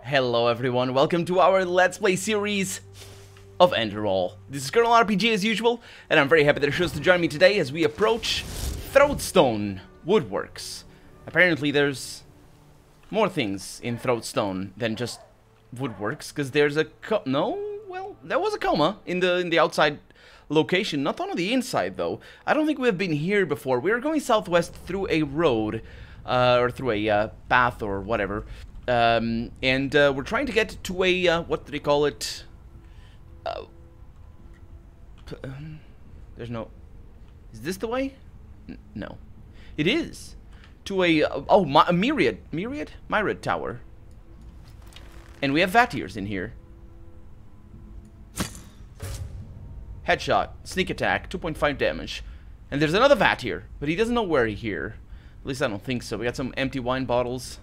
Hello everyone, welcome to our Let's Play series of Enderal. This is Colonel RPG as usual, and I'm very happy that you chose to join me today as we approach Throatstone Woodworks. Apparently there's more things in Throatstone than just woodworks, because there's a there was a coma in the outside location, not on the inside though. I don't think we've been here before. We're going southwest through a road, or through a path or whatever. And we're trying to get to a, what do they call it? There's no... Is this the way? No. It is. To a, a Myriad Tower. And we have Vatirs in here. Headshot, sneak attack, 2.5 damage. And there's another Vatir, but he doesn't know we're here. At least I don't think so. We got some empty wine bottles.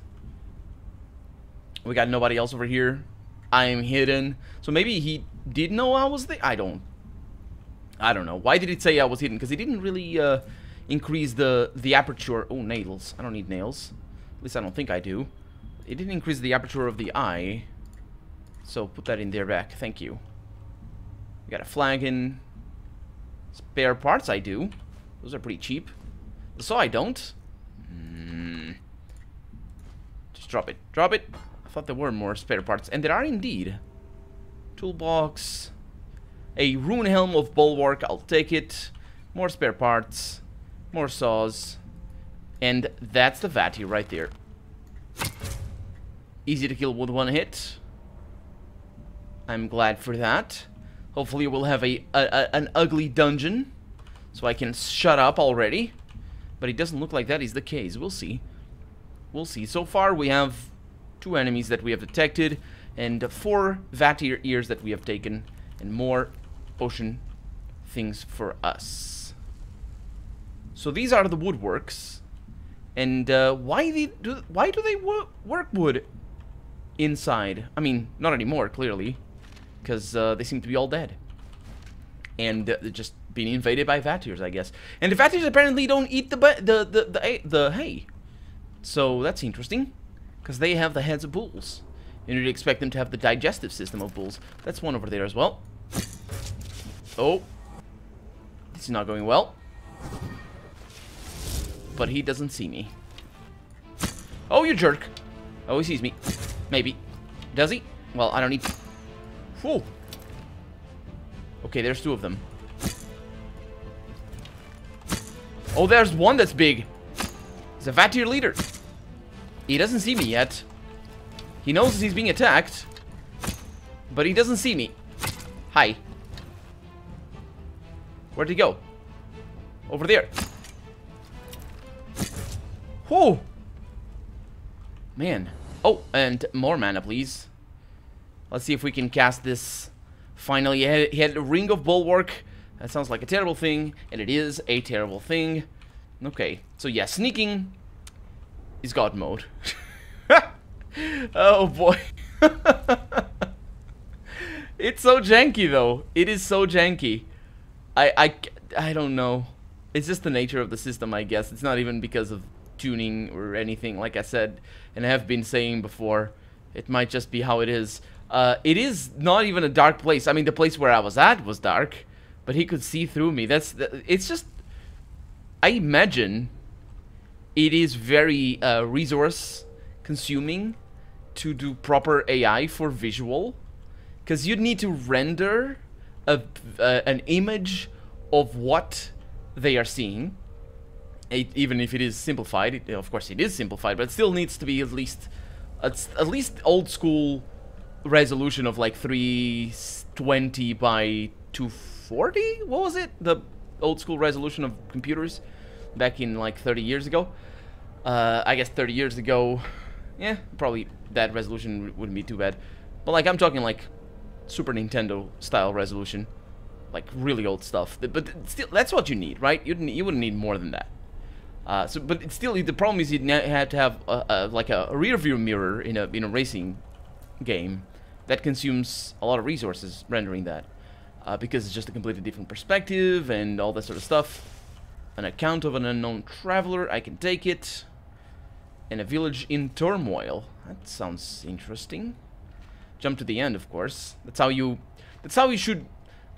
We got nobody else over here. I am hidden. So maybe he did know I was there. I don't know. Why did it say I was hidden? Because he didn't really increase the aperture. Oh, nails. I don't need nails. At least I don't think I do. It didn't increase the aperture of the eye. So put that in there back. Thank you. We got a flagon. Spare parts I do. Those are pretty cheap. So I don't. Just drop it. Drop it. I thought there were more spare parts, and there are indeed. Toolbox, a rune helm of bulwark, I'll take it. More spare parts, more saws, and that's the Vati right there. Easy to kill with one hit. I'm glad for that. Hopefully we'll have an ugly dungeon, so I can shut up already. But it doesn't look like that is the case. We'll see. We'll see. So far we have 2 enemies that we have detected, and 4 Vatir ears that we have taken, and more potion things for us. So these are the woodworks, and why do they work wood inside? I mean, not anymore, clearly, because they seem to be all dead, and just being invaded by Vatirs, I guess. And the Vatirs apparently don't eat the hay, so that's interesting. Because they have the heads of bulls. And you'd expect them to have the digestive system of bulls. That's one over there as well. Oh. This is not going well. But he doesn't see me. Oh, you jerk. Oh, he sees me. Maybe. Does he? Well, I don't need... Whew. Okay, there's 2 of them. Oh, there's one that's big. He's a Vatir leader. He doesn't see me yet. He knows he's being attacked, but he doesn't see me. Hi. Where'd he go? Over there. Whoa. Man. Oh, and more mana, please. Let's see if we can cast this. Finally, he had a Ring of Bulwark. That sounds like a terrible thing, and it is a terrible thing. Okay, so yeah, sneaking is God mode. Oh boy. It's so janky though. It is so janky. I don't know. It's just the nature of the system, I guess. It's not even because of tuning or anything, like I said, and I have been saying before. It might just be how it is. It is not even a dark place. I mean, the place where I was at was dark, but he could see through me. It's just, I imagine it is very resource consuming to do proper AI for visual, because you'd need to render an image of what they are seeing, even if it is simplified. Of course it is simplified, but it still needs to be at least old school resolution of like 320 by 240. What was it? The old school resolution of computers back in like 30 years ago. I guess 30 years ago, yeah, probably that resolution wouldn't be too bad. But like, I'm talking like Super Nintendo style resolution, like really old stuff. But still, that's what you need, right? You wouldn't need more than that. But it's still, the problem is you'd have to have like a rear view mirror in a racing game that consumes a lot of resources rendering that, because it's just a completely different perspective and all that sort of stuff. An account of an unknown traveler, I can take it. And a village in turmoil. That sounds interesting. jump to the end, of course. That's how you should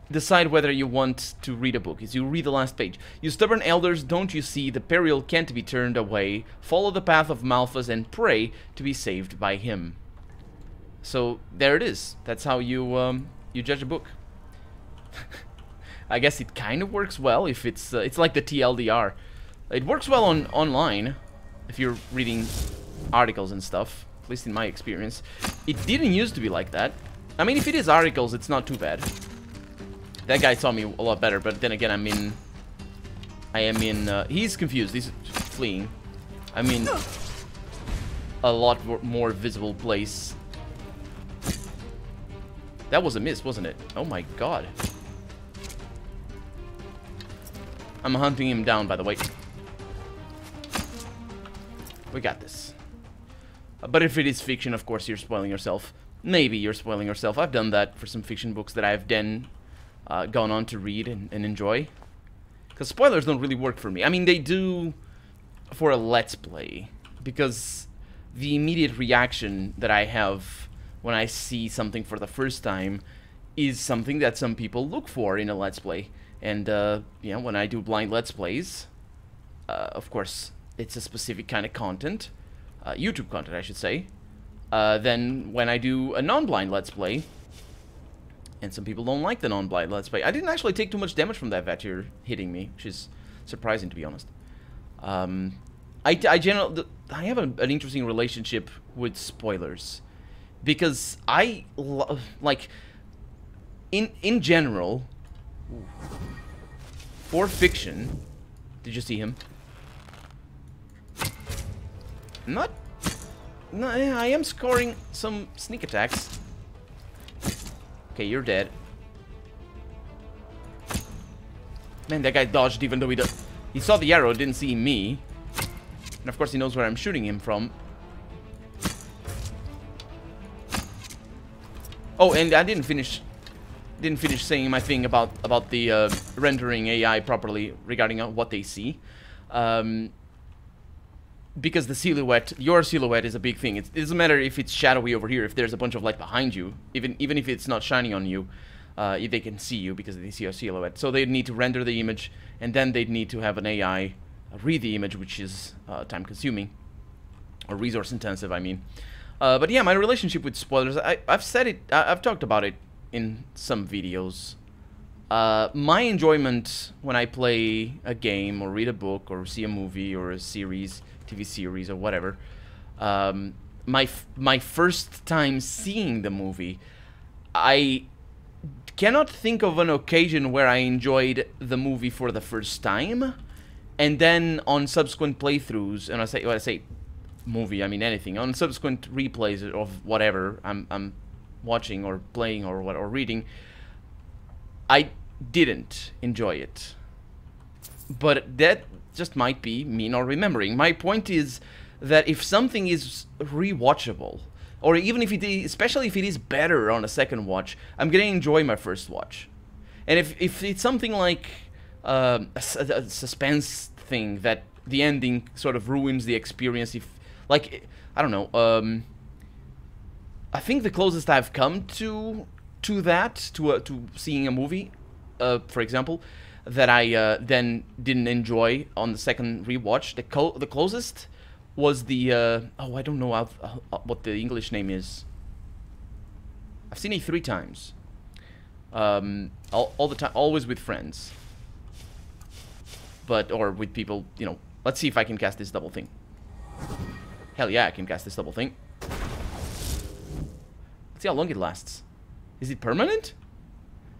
decide whether you want to read a book, is you read the last page. You stubborn elders, don't you see the peril can't be turned away? Follow the path of Malthus and pray to be saved by him. So there it is. That's how you you judge a book. I guess it kind of works well if it's like the TLDR. It works well online if you're reading articles and stuff, at least in my experience. It didn't used to be like that. I mean, if it is articles, it's not too bad. That guy saw me a lot better, but then again, I am in, he's confused, he's fleeing. I'm in a lot more visible place. That was a miss, wasn't it? Oh my god. I'm hunting him down, by the way. We got this. But if it is fiction, of course, you're spoiling yourself. Maybe you're spoiling yourself. I've done that for some fiction books that I've then gone on to read and enjoy. Because spoilers don't really work for me. I mean, they do for a Let's Play. Because the immediate reaction that I have when I see something for the first time is something that some people look for in a Let's Play. And, you know, when I do blind Let's Plays, of course, it's a specific kind of content. YouTube content, I should say. Then when I do a non-blind Let's Play, and some people don't like the non-blind Let's Play. I didn't actually take too much damage from that Vatir hitting me, which is surprising, to be honest. I have an interesting relationship with spoilers, because I like in general for fiction. Did you see him? No, I am scoring some sneak attacks. Okay, you're dead. Man, that guy dodged even though he saw the arrow, didn't see me. And of course he knows where I'm shooting him from. Oh, and I didn't finish saying my thing about the rendering AI properly regarding what they see. Because the silhouette, your silhouette is a big thing. It doesn't matter if it's shadowy over here, if there's a bunch of light behind you, even if it's not shining on you, they can see you because they see your silhouette. So they'd need to render the image, and then they'd need to have an AI read the image, which is time-consuming, or resource-intensive, I mean. But yeah, my relationship with spoilers, I've said it, I've talked about it in some videos. My enjoyment when I play a game, or read a book, or see a movie, or a series, TV series, or whatever, my first time seeing the movie, I cannot think of an occasion where I enjoyed the movie for the first time, and then on subsequent playthroughs, and when I say movie, I mean anything, on subsequent replays of whatever I'm watching or playing or reading, I didn't enjoy it. But that just might be me not remembering. My point is that if something is rewatchable, or even if it is, especially if it is better on a second watch, I'm gonna enjoy my first watch. And if it's something like a suspense thing that the ending sort of ruins the experience, like, I don't know, I think the closest I've come to seeing a movie, for example, that I then didn't enjoy on the second rewatch, the closest was the oh, I don't know what the English name is. I've seen it 3 times. All the time, always with friends, or with people, you know. Let's see if I can cast this double thing. Hell yeah, I can cast this double thing. Let's see how long it lasts. Is it permanent?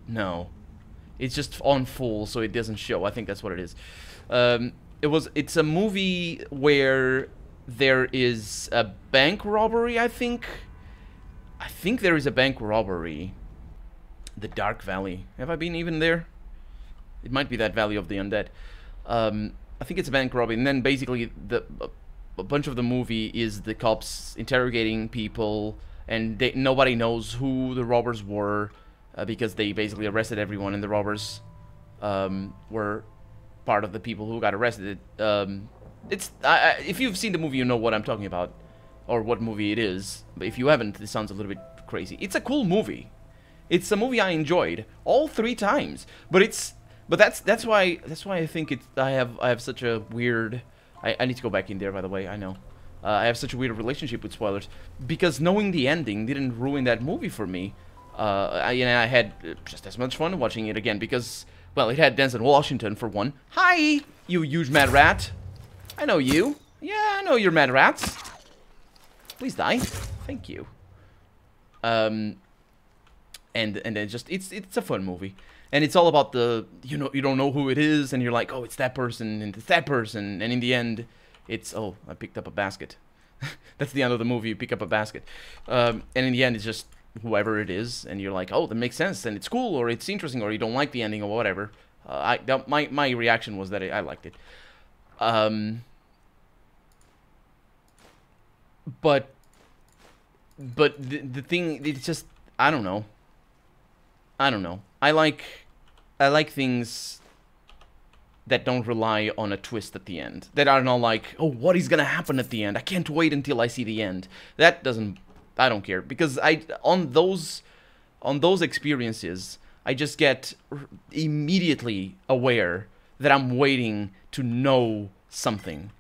No. It's just on full, so it doesn't show. I think that's what it is. It's a movie where there is a bank robbery, I think. I think there is a bank robbery. The Dark Valley. Have I been even there? It might be that Valley of the Undead. I think it's a bank robbery, and then basically a bunch of the movie is the cops interrogating people, and nobody knows who the robbers were, because they basically arrested everyone, and the robbers were part of the people who got arrested. If you've seen the movie, you know what I'm talking about, or what movie it is. But if you haven't, it sounds a little bit crazy. It's a cool movie. It's a movie I enjoyed all 3 times. But that's why I think I have such a weird. I need to go back in there, by the way. I know. I have such a weird relationship with spoilers because knowing the ending didn't ruin that movie for me. I had just as much fun watching it again because, well, it had Denzel Washington for one. Hi, you huge mad rat. I know you. Yeah, I know you're mad rats. Please die. Thank you. And then just it's a fun movie, and it's all about the you don't know who it is, and you're like, oh, it's that person, and it's that person, and in the end, it's oh, I picked up a basket. That's the end of the movie. You pick up a basket, and in the end, it's just whoever it is, and you're like, oh, that makes sense, and it's cool, or it's interesting, or you don't like the ending, or whatever. My reaction was that I liked it. But the thing, it's just I don't know. I like things that don't rely on a twist at the end. That are not like, oh, what is gonna happen at the end? I can't wait until I see the end. That doesn't. I don't care because on those experiences, I just get immediately aware that I'm waiting to know something,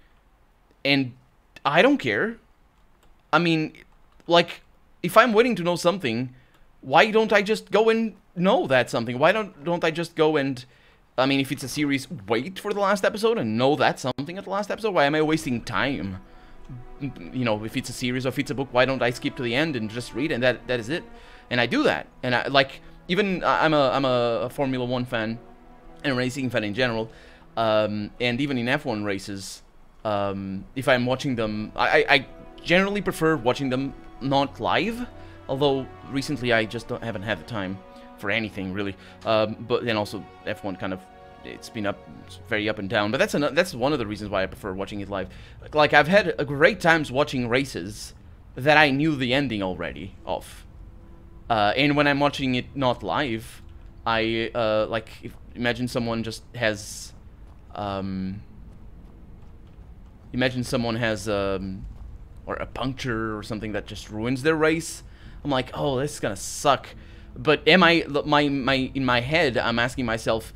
and I don't care. I mean, like, if I'm waiting to know something, why don't I just go and know that something? Why don't I just go and, I mean, if it's a series, wait for the last episode and know that something at the last episode? Why am I wasting time? You know, if it's a series or if it's a book, why don't I skip to the end and just read, and that is it? And I do that, and I like, even I'm a Formula 1 fan and a racing fan in general, and even in F1 races, if I'm watching them, I generally prefer watching them not live, although recently I just haven't had the time for anything really. But then also F1 kind of, it's been very up and down. But that's one of the reasons why I prefer watching it live. Like, I've had great times watching races that I knew the ending already of. And when I'm watching it not live, I like, imagine someone just has imagine someone has or a puncture or something that just ruins their race. I'm like, oh, this is gonna suck. But am I in my head, I'm asking myself,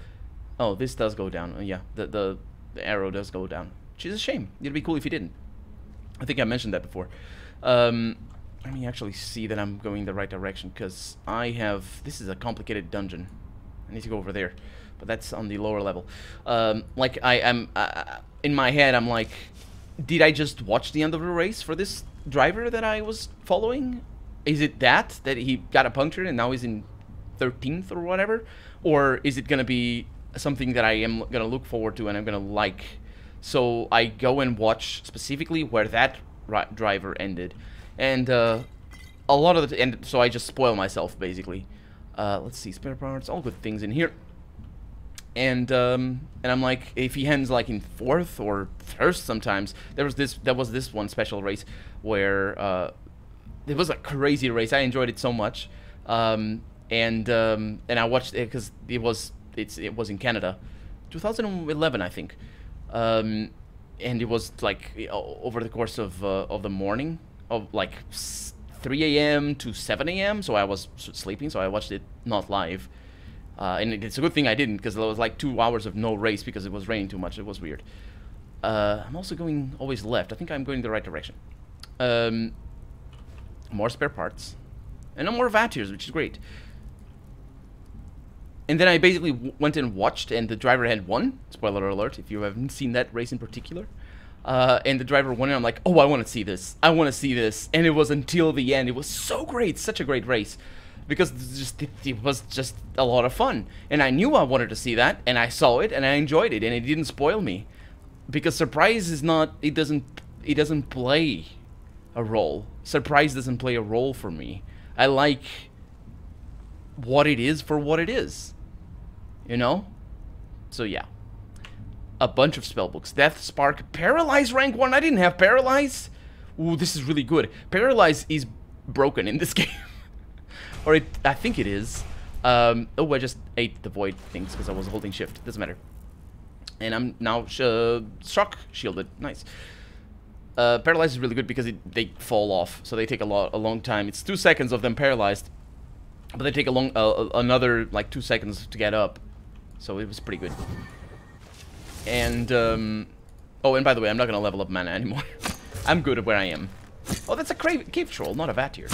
oh, this does go down. Yeah, the arrow does go down, which is a shame. It'd be cool if he didn't. I think I mentioned that before. Let me actually see that I'm going the right direction, because this is a complicated dungeon. I need to go over there, but that's on the lower level. Like, I am in my head, I'm like, did I just watch the end of the race for this driver that I was following? Is it that he got a puncture and now he's in 13th or whatever? Or is it gonna be something that I am gonna look forward to and I'm gonna like? So I go and watch specifically where that driver ended, and a lot of so I just spoil myself basically. Let's see, spare parts, all good things in here. And I'm like, if he ends like in 4th or 1st sometimes. There was this one special race where it was a crazy race. I enjoyed it so much. And I watched it because it was in Canada, 2011 I think. And it was like over the course of the morning, of like 3 a.m. to 7 a.m. So I was sleeping, so I watched it not live. And it's a good thing I didn't, because there was like 2 hours of no race because it was raining too much. It was weird. I'm also going always left. I think I'm going the right direction. More spare parts. And no more Vatiers, which is great. And then I basically went and watched, and the driver had won. Spoiler alert, if you haven't seen that race in particular. And the driver won, and I'm like, oh, I want to see this. I want to see this. And it was until the end. It was so great. Such a great race. Because it was just a lot of fun. And I knew I wanted to see that, and I saw it, and I enjoyed it, and it didn't spoil me. Because surprise is not, it doesn't play a role. Surprise doesn't play a role for me. I like what it is for what it is. You know? So yeah. A bunch of spellbooks. Death Spark. Paralyze rank 1. I didn't have Paralyze. Ooh, this is really good. Paralyze is broken in this game. Or I think it is. Oh, I just ate the void things because I was holding shift. Doesn't matter. And I'm now shock shielded. Nice. Paralyzed is really good because they fall off, so they take a long time. It's 2 seconds of them paralyzed, but they take another like 2 seconds to get up. So it was pretty good. And oh, and by the way, I'm not gonna level up mana anymore. I'm good at where I am. Oh, that's a cave troll, not a Vatir.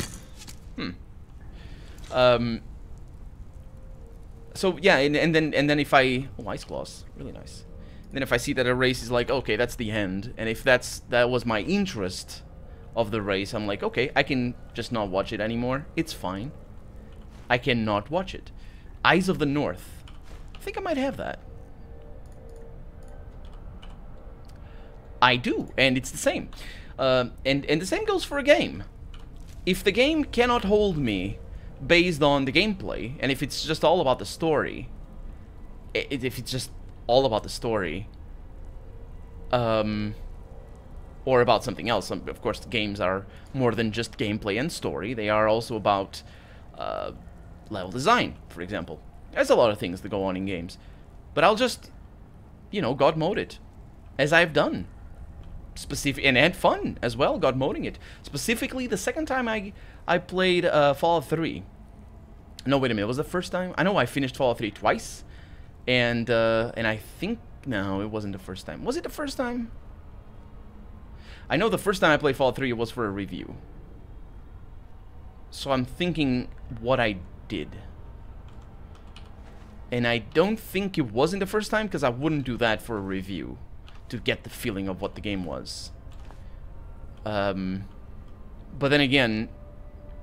So yeah, and then if I Ice Claws, really nice. And then if I see that a race is like, okay, that's the end, and if that was my interest of the race, I'm like, okay, I can just not watch it anymore. It's fine. I cannot watch it. Eyes of the North. I think I might have that. I do, and it's the same. And the same goes for a game. If the game cannot hold me based on the gameplay, and if it's just all about the story, if it's just all about the story, or about something else, of course, games are more than just gameplay and story. They are also about level design, for example. There's a lot of things that go on in games. But I'll just, you know, God mode it, as I've done. And had fun as well, God moding it. Specifically, the second time I played Fallout 3. No, wait a minute, was the first time? I know I finished Fallout 3 twice, and I think no, it wasn't the first time. Was it the first time? I know the first time I played Fallout 3 was for a review. So I'm thinking what I did. And I don't think it wasn't the first time, because I wouldn't do that for a review to get the feeling of what the game was. But then again,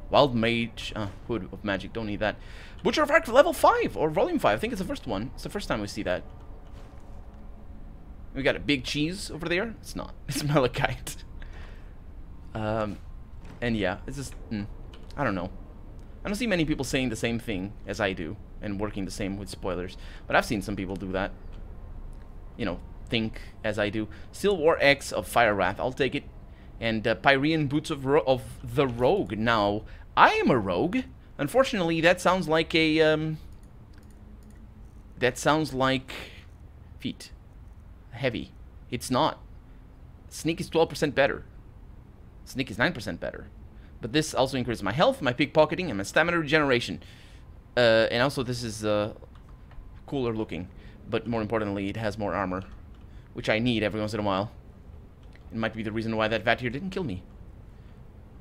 Wild Mage, Hood of Magic, don't need that. Butcher of Arc level 5, or volume 5, I think it's the first one. It's the first time we see that. We got a big cheese over there. It's not. It's Malachite. And yeah, it's just, I don't know. I don't see many people saying the same thing as I do, and working the same with spoilers. But I've seen some people do that. You know, think as I do. Steel War X of Fire Wrath, I'll take it. And Pyrean Boots of the Rogue. Now, I am a rogue. Unfortunately, that sounds like a that sounds like feet. Heavy. It's not. Sneak is 12% better. Sneak is 9% better. But this also increases my health, my pickpocketing, and my stamina regeneration. And also this is cooler looking. But more importantly, it has more armor, which I need every once in a while. It might be the reason why that Vatir didn't kill me.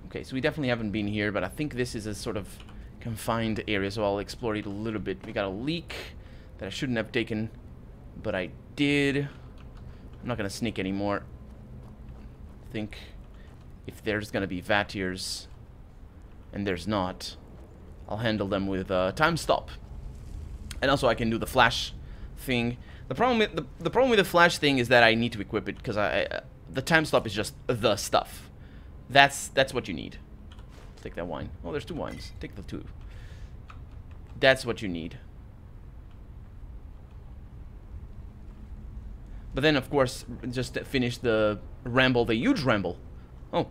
Okay, so we definitely haven't been here, but I think this is a sort of confined area, so I'll explore it a little bit. We got a leak that I shouldn't have taken, but I did. I'm not going to sneak anymore. I think if there's going to be Vatirs, and there's not, I'll handle them with time stop. And also I can do the flash thing. The problem with the flash thing is that I need to equip it, because the time stop is just the stuff. That's what you need. Take that wine. Oh, there's 2 wines. Take the 2. That's what you need. But then, of course, just to finish the ramble, the huge ramble. Oh,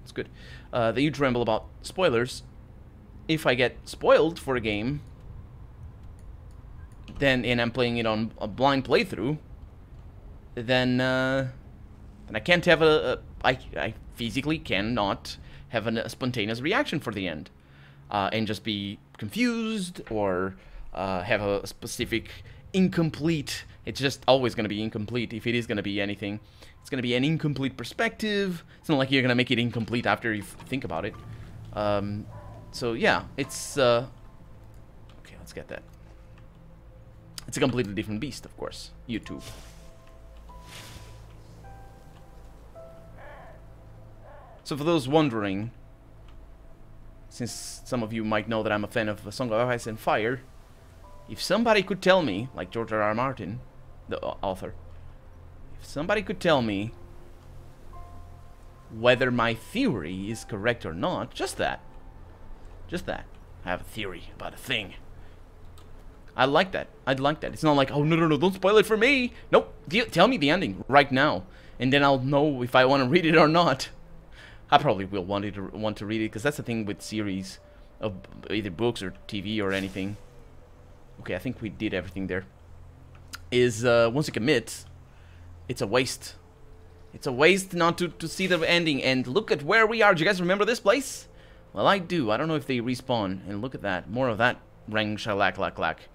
that's good. The huge ramble about spoilers. If I get spoiled for a game, then, and I'm playing it on a blind playthrough, then I can't have I physically cannot have a spontaneous reaction for the end, and just be confused or have a specific incomplete. It's just always going to be incomplete. If it is going to be anything, it's going to be an incomplete perspective. It's not like you're going to make it incomplete after you think about it. So yeah, it's okay, let's get that. It's a completely different beast, of course. YouTube. So for those wondering, since some of you might know that I'm a fan of A Song of Ice and Fire, if somebody could tell me, like George R.R. Martin, the author, if somebody could tell me whether my theory is correct or not, just that, I have a theory about a thing. I like that. I'd like that. It's not like, oh, no, don't spoil it for me. Nope, tell me the ending right now, and then I'll know if I want to read it or not. I probably will want to read it, because that's the thing with series of either books or TV or anything. Okay, I think we did everything there. Is once you commit, it's a waste. It's a waste not to see the ending. And look at where we are. Do you guys remember this place? Well, I do. I don't know if they respawn. And look at that. More of that. Rang shalak lak lak.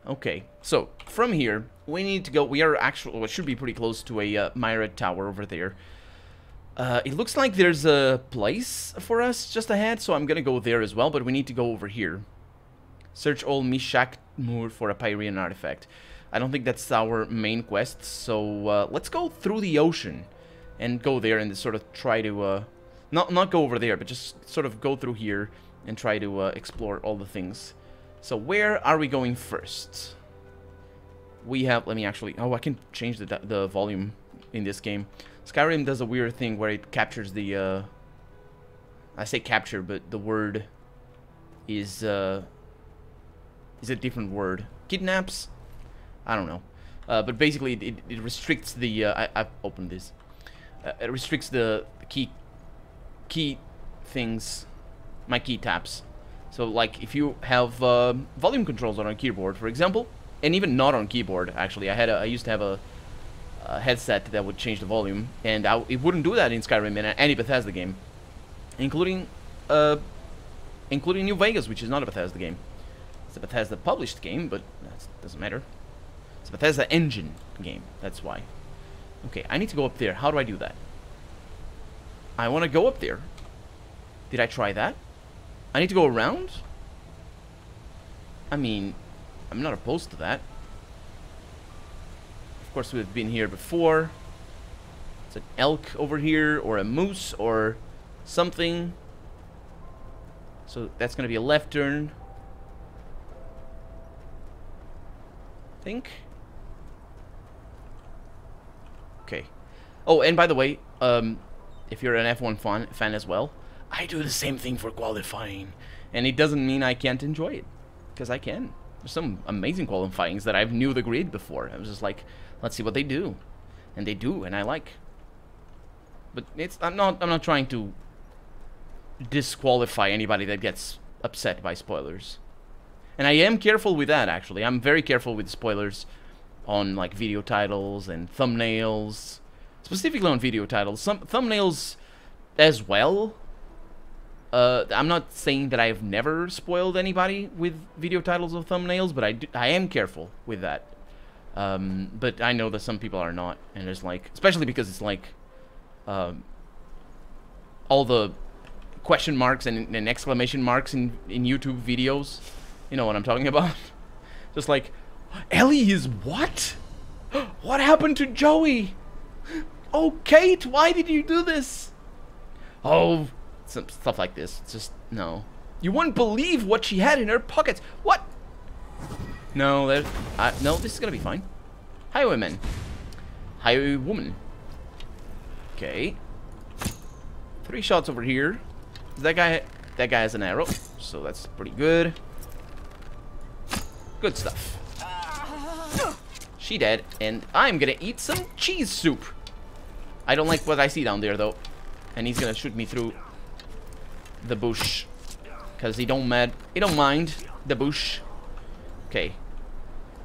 Okay. So, from here, we need to go. We are actually, well, it should be pretty close to a Myra Tower over there. It looks like there's a place for us just ahead. So I'm going to go there as well. But we need to go over here. Search all Mishak Moor for a Pyrean artifact. I don't think that's our main quest, so let's go through the ocean and go there and sort of try to, not go over there, but just sort of go through here and try to explore all the things. So where are we going first? We have, let me actually, oh, I can change the volume in this game. Skyrim does a weird thing where it captures the, I say capture, but the word is a different word. Kidnaps? I don't know. But basically, it restricts the... I've opened this. It restricts the key things, my key taps. So, like, if you have volume controls on a keyboard, for example, and even not on keyboard, actually. I used to have a headset that would change the volume, and it wouldn't do that in Skyrim in any Bethesda game, including New Vegas, which is not a Bethesda game. It's a Bethesda published game, but that doesn't matter. It's a Bethesda engine game, that's why. Okay, I need to go up there. How do I do that? I want to go up there. Did I try that? I need to go around? I mean, I'm not opposed to that. Of course, we've been here before. It's an elk over here, or a moose, or something. So that's going to be a left turn. I think. Okay. Oh, and by the way, if you're an F1 fan as well, I do the same thing for qualifying. And it doesn't mean I can't enjoy it. Because I can. There's some amazing qualifyings that I've knew the grid before. I was just like, let's see what they do. And they do, and I like. But I'm not trying to disqualify anybody that gets upset by spoilers. And I am careful with that, actually. I'm very careful with spoilers on, like, video titles and thumbnails. Specifically on video titles. Some thumbnails as well. I'm not saying that I've never spoiled anybody with video titles or thumbnails, but I am careful with that. But I know that some people are not. And there's, like... Especially because it's, like... all the question marks and exclamation marks in YouTube videos. You know what I'm talking about? Just like, Ellie is what? What happened to Joey? Oh, Kate, why did you do this? Oh, some stuff like this. It's just, no. You wouldn't believe what she had in her pockets. What? No, no, this is gonna be fine. Highwayman. Highwaywoman. Okay. 3 shots over here. That guy has an arrow, so that's pretty good. Good stuff. She dead, and I'm gonna eat some cheese soup. I don't like what I see down there, though. And he's gonna shoot me through the bush. Because he don't mind the bush. Okay.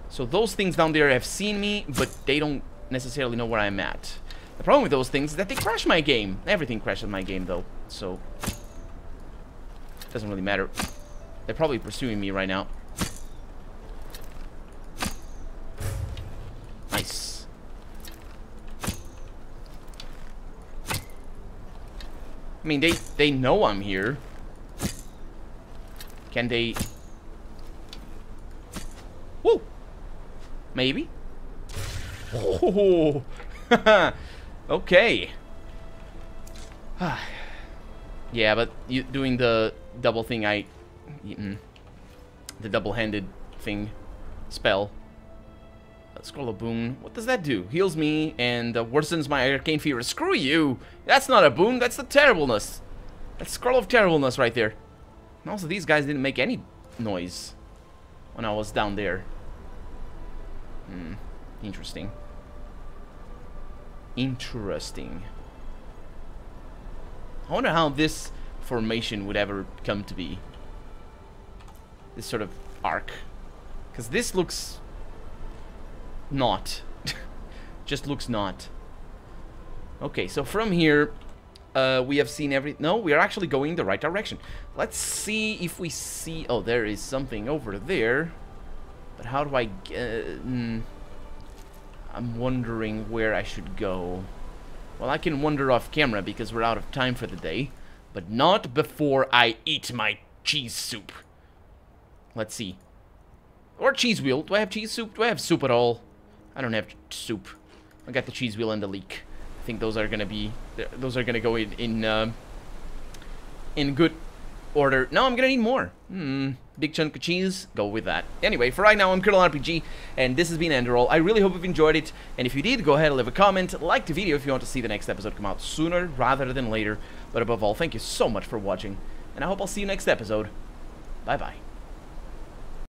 So those things down there have seen me, but they don't necessarily know where I'm at. The problem with those things is that they crash my game. Everything crashes my game, though. So, doesn't really matter. They're probably pursuing me right now. Nice. I mean, they know I'm here. Can they... Woo! Maybe. Oh, okay. Yeah, but you doing the double thing, the double-handed thing, spell. Scroll of boon. What does that do? Heals me and worsens my arcane fever. Screw you! That's not a boon. That's the terribleness. That's scroll of terribleness right there. And also, these guys didn't make any noise when I was down there. Interesting. Interesting. I wonder how this formation would ever come to be. This sort of arc. Because this looks... not. Just looks not. Okay, so from here, we have seen no, we are actually going the right direction. Let's see if we see... Oh, there is something over there. But how do I get... I'm wondering where I should go. Well, I can wander off camera because we're out of time for the day. But not before I eat my cheese soup. Let's see. Or cheese wheel. Do I have cheese soup? Do I have soup at all? I don't have soup. I got the cheese wheel and the leek. I think those are gonna be... Those are gonna go in good order. No, I'm gonna need more. Big chunk of cheese. Go with that. Anyway, for right now, I'm Colonel RPG, and this has been Enderal. I really hope you've enjoyed it, and if you did, go ahead and leave a comment, like the video if you want to see the next episode come out sooner rather than later. But above all, thank you so much for watching, and I hope I'll see you next episode. Bye-bye.